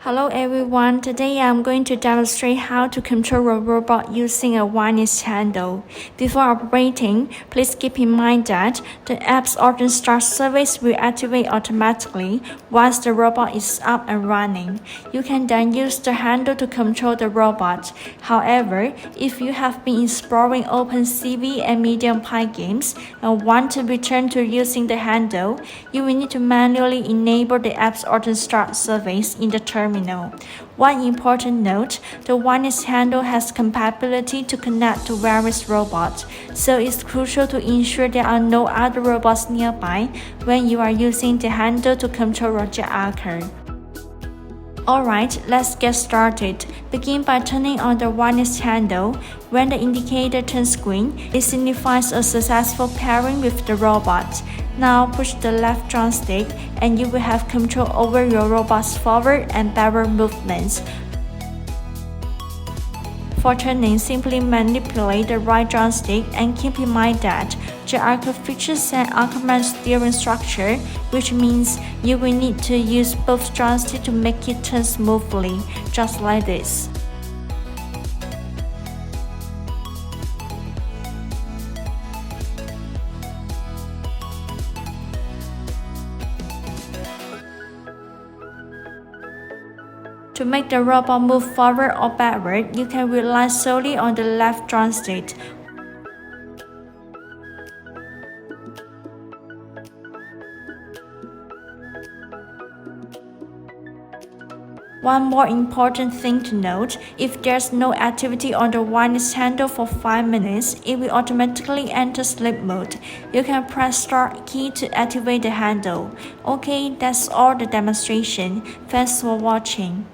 Hello everyone, today I'm going to demonstrate how to control a robot using a wireless handle. Before operating, please keep in mind that the app's auto start service will activate automatically once the robot is up and running. You can then use the handle to control the robot. However, if you have been exploring OpenCV and Medium Pi games and want to return to using the handle, you will need to manually enable the app's auto start service in the terminal. One important note, the wireless handle has compatibility to connect to various robots, so it's crucial to ensure there are no other robots nearby when you are using the handle to control a JetAcker. Alright, let's get started. Begin by turning on the wireless handle. When the indicator turns green, it signifies a successful pairing with the robot. Now push the left joystick and you will have control over your robot's forward and backward movements. For turning, simply manipulate the right joystick and keep in mind that JetAcker features an uncommand steering structure, which means you will need to use both joysticks to make it turn smoothly, just like this. To make the robot move forward or backward, you can rely solely on the left joystick. One more important thing to note, if there's no activity on the wireless handle for 5 minutes, it will automatically enter sleep mode. You can press start key to activate the handle. Okay, that's all the demonstration. Thanks for watching.